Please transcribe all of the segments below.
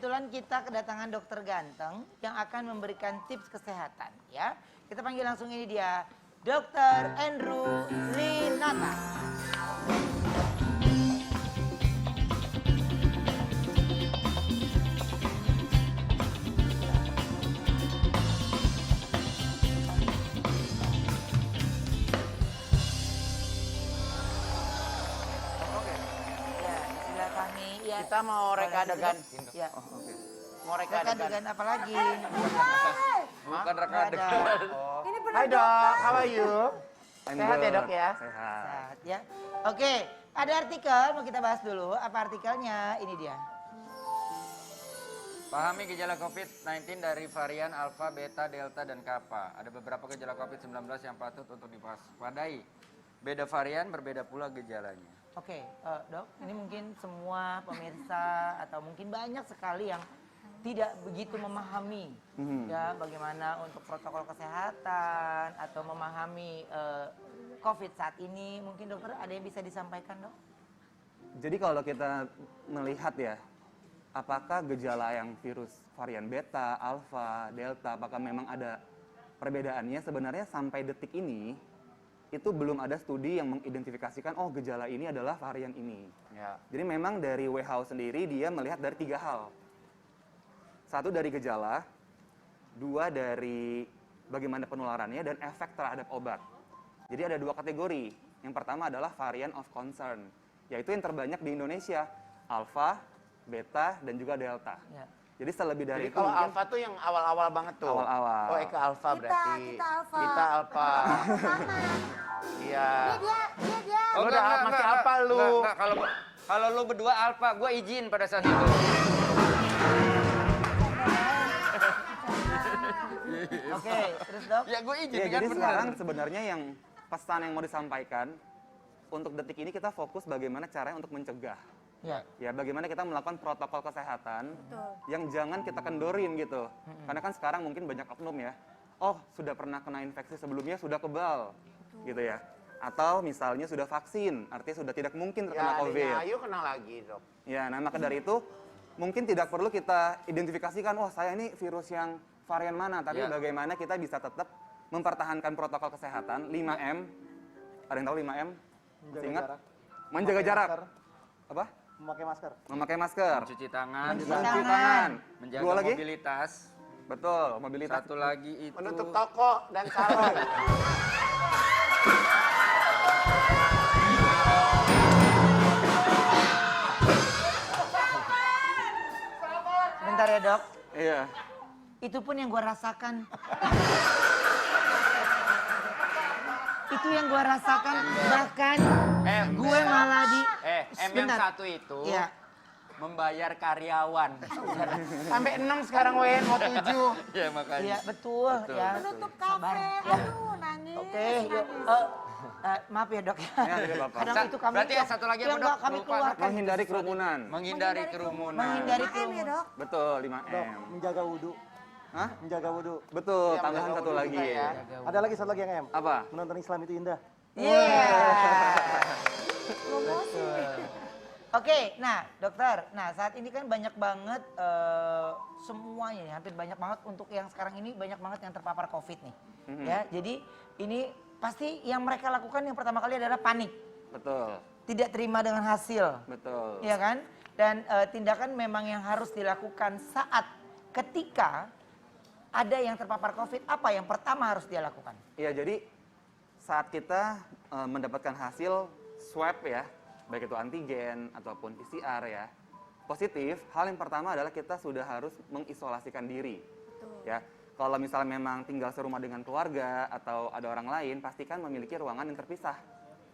kebetulan kita kedatangan dokter ganteng yang akan memberikan tips kesehatan ya. Kita panggil langsung ini dia, Dr. Andrew Linata. Kita mau reka adegan. Ya. Mau reka adegan apa lagi? Bukan reka adegan. Hai dok, how are you? Sehat ya dok ya? Sehat ya. Oke, ada artikel mau kita bahas dulu. Apa artikelnya? Ini dia. Pahami gejala COVID-19 dari varian Alpha, Beta, Delta, dan Kappa. Ada beberapa gejala COVID-19 yang patut untuk diwaspadai. Beda varian, berbeda pula gejalanya. Oke, dok, ini mungkin semua pemirsa atau mungkin banyak sekali yang tidak begitu memahami ya bagaimana untuk protokol kesehatan atau memahami COVID saat ini. Mungkin dokter ada yang bisa disampaikan, dok? Jadi kalau kita melihat ya, apakah gejala yang virus varian Beta, Alpha, Delta, apakah memang ada perbedaannya? Sebenarnya sampai detik ini itu belum ada studi yang mengidentifikasikan oh gejala ini adalah varian ini. Ya. Jadi memang dari WHO sendiri dia melihat dari 3 hal. 1 dari gejala, 2 dari bagaimana penularannya dan efek terhadap obat. Jadi ada 2 kategori. Yang pertama adalah variant of concern, yaitu yang terbanyak di Indonesia, Alpha, Beta dan juga Delta. Ya. Jadi selebih dari itu kalau mungkin Alpha tuh yang awal-awal banget tuh. Awal-awal. Oh, Eka Alpha berarti. Kita Alpha. Kita Alpha. Iya. Dia. Oh, udah masih apa lu? Enggak, kalau lu berdua Alpha, gue izin pada saat itu. Oke, terus dok? Ya gue izin. Ya, jadi sekarang sebenarnya yang pesan yang mau disampaikan untuk detik ini kita fokus bagaimana caranya untuk mencegah. Ya, bagaimana kita melakukan protokol kesehatan yang jangan kita kendorin gitu. Karena kan sekarang mungkin banyak oknum ya. Oh, sudah pernah kena infeksi sebelumnya, sudah kebal. Gitu ya. Atau misalnya sudah vaksin, artinya sudah tidak mungkin terkena COVID. Ya, ayo kena lagi, dok. Ya, nah maka dari itu mungkin tidak perlu kita identifikasikan, wah saya ini virus yang varian mana. Tapi bagaimana kita bisa tetap mempertahankan protokol kesehatan 5M. Ada yang tahu 5M? Ingat? Menjaga jarak. Apa? Memakai masker. Memakai masker. Mencuci tangan. Mencuci tangan. Menjaga Dua lagi? mobilitas. Betul, mobilitas. Satu lagi itu. Menutup toko dan salon. Bentar ya dok. Iya. Itu pun yang gua rasakan. Itu yang gua rasakan, bahkan gue malah di... M yang satu itu membayar karyawan. Sampai 6 sekarang WN mau 7. Iya makanya. Iya betul. Ya. Menutup kafe, aduh nangis. Oke, yuk. Maaf ya dok ya. Kadang itu kami berarti yang satu lagi apa dok? kami keluarkan. Menghindari kerumunan. Menghindari kerumunan. Menghindari 5M ya kerumunan. dok? Betul, 5M. Dok, menjaga wudhu. Hah? Menjaga wudhu. Betul, Ya, tambahan menjaga satu wudhu lagi. juga ya. Ada lagi satu lagi yang M. Apa? Menonton Islam itu indah. Oke, nah dokter, nah saat ini kan banyak banget semuanya nih, hampir banyak banget untuk yang sekarang ini banyak banget yang terpapar COVID nih, ya. Jadi ini pasti yang mereka lakukan yang pertama kali adalah panik, Betul. tidak terima dengan hasil, Betul. ya kan? Dan tindakan memang yang harus dilakukan saat ketika ada yang terpapar COVID, apa yang pertama harus dia lakukan? Iya, jadi saat kita mendapatkan hasil swab ya, baik itu antigen ataupun PCR ya, positif, hal yang pertama adalah kita sudah harus mengisolasikan diri. Ya, kalau misalnya memang tinggal serumah dengan keluarga atau ada orang lain, pastikan memiliki ruangan yang terpisah.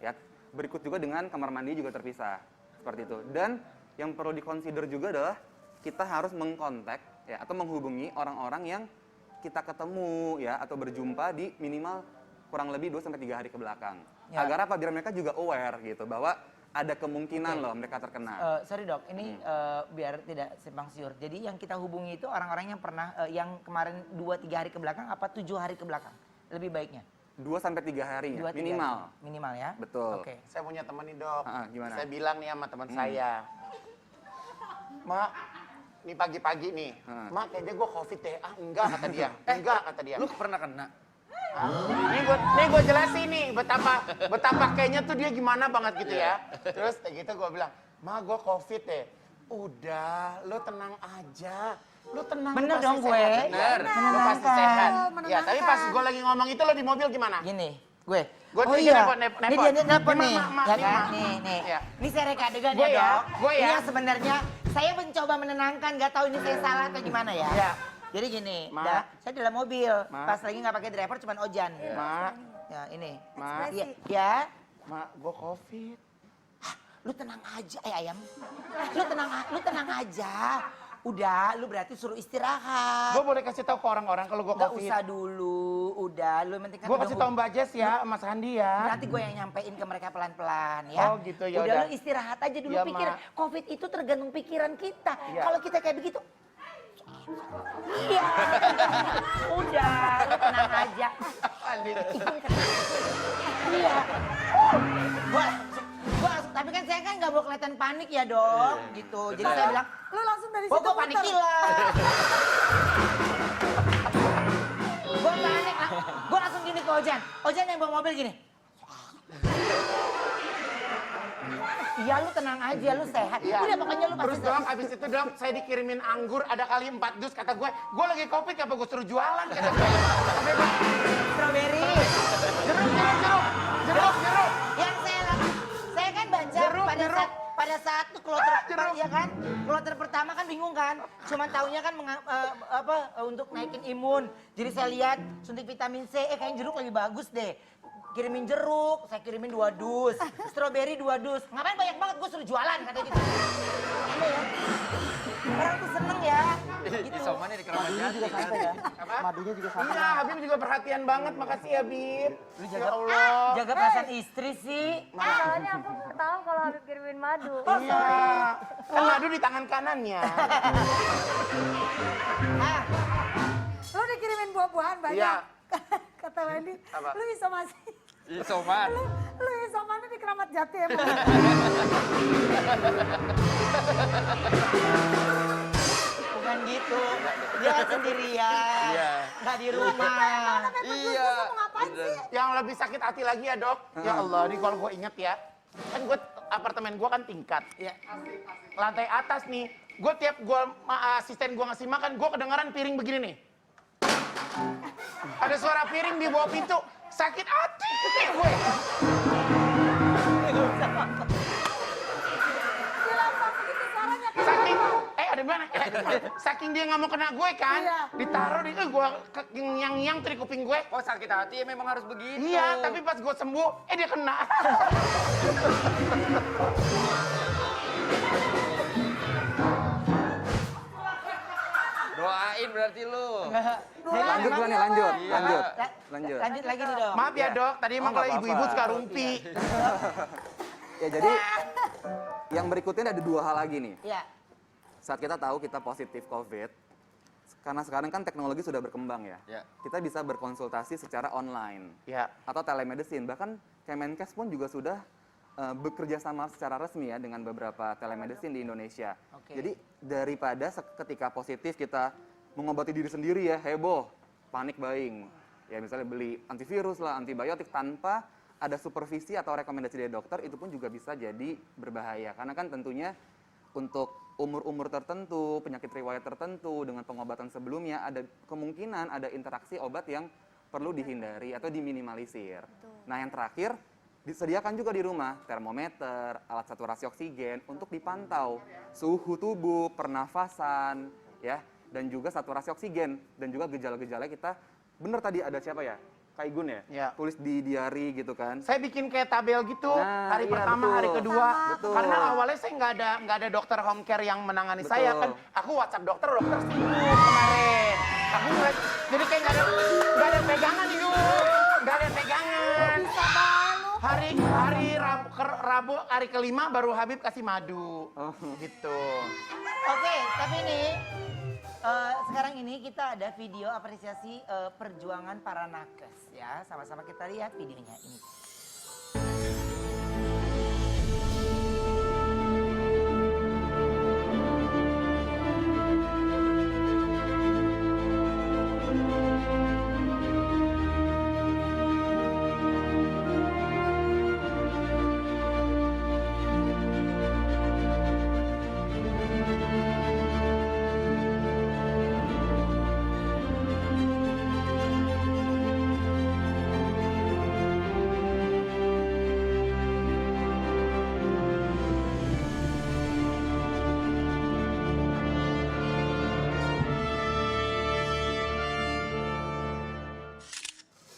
Ya, berikut juga dengan kamar mandi juga terpisah, seperti itu. Dan yang perlu dikonsider juga adalah kita harus mengkontak ya atau menghubungi orang-orang yang kita ketemu ya atau berjumpa di minimal kurang lebih 2-3 hari ke belakang. Ya. Agar apa? Biar mereka juga aware gitu bahwa ada kemungkinan loh mereka terkena. Sorry dok, ini biar tidak simpang siur. Jadi yang kita hubungi itu orang-orang yang pernah, yang kemarin 2-3 hari ke belakang, apa 7 hari ke belakang? Lebih baiknya? 2-3 hari ya, minimal. Hari. Minimal ya? Betul. Oke. Saya punya teman nih dok. Gimana? Saya bilang nih sama teman saya, Mak, nih pagi-pagi nih. Mak, kayaknya gue COVID deh. Ah, enggak kata dia. Enggak kata dia. Lu pernah kena? Nih gue jelasin nih betapa kayaknya tuh dia gimana banget gitu ya. Terus kayak gitu gue bilang, "Ma, gue COVID deh." Udah, lo tenang aja. Lo tenang. Bener lo pasti dong gue. sehat. Bener. Lo pasti sehat. Menenangkan. Ya, tapi pas gue lagi ngomong itu lo di mobil gimana? Gini, gue. Gue Oh dia iya, nepot. ini dia nelpon Ini nih, Mak, ya ini kan? Mak. Nih. Iya. Ini saya reka adegan Gue ya, ya, Dok. gue ya. Ini yang sebenarnya saya mencoba menenangkan, nggak tahu ini saya salah atau gimana ya. Iya. Jadi gini, Mak. saya dalam mobil, Mak. pas lagi nggak pakai driver, cuman Ojan. Mak, Ya ini. Mak, Iya, ya. Mak, gue COVID. Lu tenang aja, ayam. Lu tenang aja. Udah, lu berarti suruh istirahat. Gue boleh kasih tahu ke orang-orang kalau gue Nggak COVID. usah dulu, udah. Lu penting kan Gue udah kasih tahu Mbak Jess ya, Mas Handi ya. Nanti gue yang nyampein ke mereka pelan-pelan ya. Oh, gitu, ya Udah udah. lu istirahat aja dulu Ya, pikir. Mak. Covid itu tergantung pikiran kita. Ya. Kalau kita kayak begitu. Iya. Udah, lu tenang aja. Iya. Gua tapi kan saya kan nggak mau kelihatan panik ya, Dok. Gitu. Jadi saya bilang, Lu langsung dari "Oh, situ gue panik muter. gila." Gue panik, gue langsung gini ke Ojan. Ojan yang bawa mobil gini. Iya, lu tenang aja, lu sehat. Iya. Udah pokoknya lu pasti Terus dong, abis itu dong, saya dikirimin anggur ada kali 4 dus. Kata gue lagi COVID, apa gue suruh jualan? Kata gue. strawberry. Jeruk. Yang saya kan baca Jeruk. pada saat tuh kloter ya kan, kloter pertama kan bingung kan, cuman taunya kan untuk naikin imun. Jadi saya lihat suntik vitamin C, kayaknya jeruk lebih bagus deh. Kirimin jeruk, saya kirimin 2 dus, strawberry 2 dus. Ngapain banyak banget, gue suruh jualan katanya gitu. Iya ya. Orang tuh seneng ya. Gitu. Isomannya di Keramat Madunya Jati juga kan? sampai ya. Apa? Madunya juga sampai. Iya, Habib juga perhatian banget. Makasih ya, Bib. Ya Jaga, Allah. jaga perasaan istri sih. Soalnya aku tahu kalau Habib kirimin madu. Iya. Kan madu di tangan kanannya. Ah, Lu dikirimin buah-buahan banyak. Iya. Kata Wendy, Apa? lu isomasi. Isoman. Lu isomannya di Keramat Jati emang. bukan gitu. Dia sendirian. Iya. Nggak di rumah. Iya. Ngapain sih? Yang lebih sakit hati lagi ya, Dok. Ya Allah, ini kalau gue inget ya. Kan gue, apartemen gue kan tingkat. Ya. Lantai atas nih. Gue tiap asisten gue ngasih makan, gue kedengaran piring begini nih. Ada suara piring di bawah pintu. Sakit hati gue. Saking, ada mana? Saking dia nggak mau kena gue kan, ditaruh di, gue yang tuh di kuping gue. Oh, sakit hati ya memang harus begitu. Iya, tapi pas gue sembuh, dia kena. Doain berarti lu. Lanjut dulu nih, lanjut. Iya. Lanjut. La- Lanjut. Lanjut lagi nih dong. Maaf ya, Dok, tadi emang nggak kalau ibu-ibu apa-apa. suka rumpi. Ya jadi yang berikutnya ada 2 hal lagi nih. Ya. Saat kita tahu kita positif COVID, karena sekarang kan teknologi sudah berkembang ya. Ya. Kita bisa berkonsultasi secara online Ya. atau telemedicine. Bahkan Kemenkes pun juga sudah bekerja sama secara resmi ya dengan beberapa telemedicine di Indonesia. Oke. Jadi daripada ketika positif kita mengobati diri sendiri ya, heboh, panik buying. Ya misalnya beli antivirus lah, antibiotik tanpa ada supervisi atau rekomendasi dari dokter, itu pun juga bisa jadi berbahaya. Karena kan tentunya untuk umur-umur tertentu, penyakit riwayat tertentu, dengan pengobatan sebelumnya, ada kemungkinan ada interaksi obat yang perlu dihindari atau diminimalisir. Nah yang terakhir, disediakan juga di rumah termometer, alat saturasi oksigen untuk dipantau suhu tubuh, pernafasan, ya, dan juga saturasi oksigen, dan juga gejala-gejala kita. Bener tadi ada siapa ya? Kak Igun ya? Ya. Tulis di diary gitu kan. Saya bikin kayak tabel gitu, Nah, hari iya, pertama, betul. hari kedua. Betul. Karena awalnya saya nggak ada dokter home care yang menangani Betul. saya kan. Aku WhatsApp dokter sibuk kemarin. Aku jadi kayak nggak ada pegangan itu, nggak ada pegangan. Rabu hari kelima baru Habib kasih madu, gitu. Oke, tapi nih sekarang ini kita ada video apresiasi perjuangan para nakes ya. Sama-sama kita lihat videonya ini.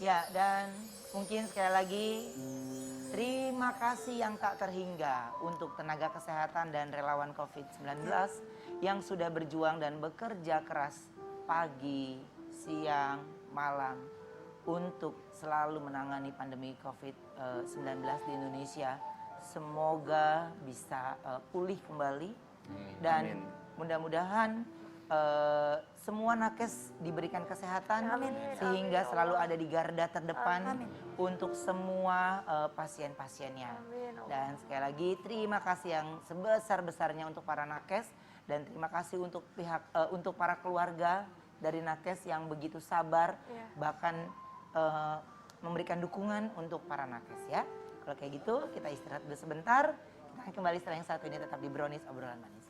Ya, dan mungkin sekali lagi terima kasih yang tak terhingga untuk tenaga kesehatan dan relawan COVID-19 yang sudah berjuang dan bekerja keras pagi, siang, malam untuk selalu menangani pandemi COVID-19 di Indonesia. Semoga bisa pulih kembali dan mudah-mudahan semua nakes diberikan kesehatan sehingga selalu ada di garda terdepan untuk semua pasien-pasiennya. Dan sekali lagi terima kasih yang sebesar-besarnya untuk para nakes dan terima kasih untuk untuk para keluarga dari nakes yang begitu sabar bahkan memberikan dukungan untuk para nakes ya. Kalau kayak gitu kita istirahat dulu sebentar. Kita akan kembali setelah yang satu ini tetap di Brownies Obrolan Manis.